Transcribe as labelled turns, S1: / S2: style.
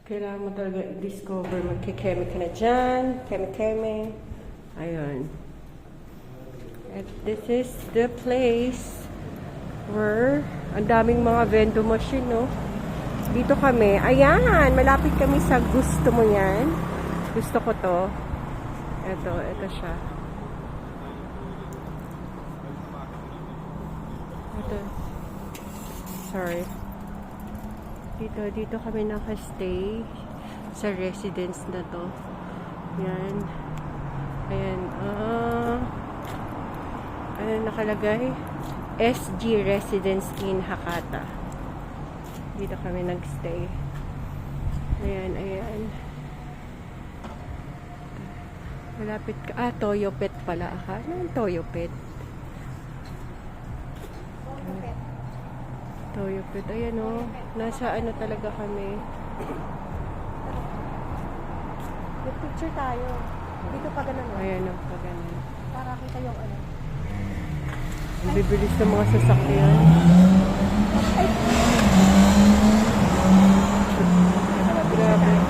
S1: Kailangan mo talaga i-discover. Magkikeme ka na dyan. Keme-keme. Ayun. And this is the place where ang daming mga vending machine, no? Dito kami. Ayan! Malapit kami sa gusto mo yan. Gusto ko to. Ito siya. Ito. Sorry. Dito kami nakastay sa residence na to. Yan. Ayan. Ano nakalagay? SG Residence in Hakata. Dito kami nagstay. Ayan. Malapit ka. Toyopet pala. Ano yung Toyopet? Toyopet. Ayan o. Nasa ano talaga kami.
S2: May picture tayo. Dito pa ganun.
S1: Ayan o. Pa ganun.
S2: Para kita yung ano.
S1: Ang bibilis ng mga sasakyan.
S2: Ay!
S1: Grabe.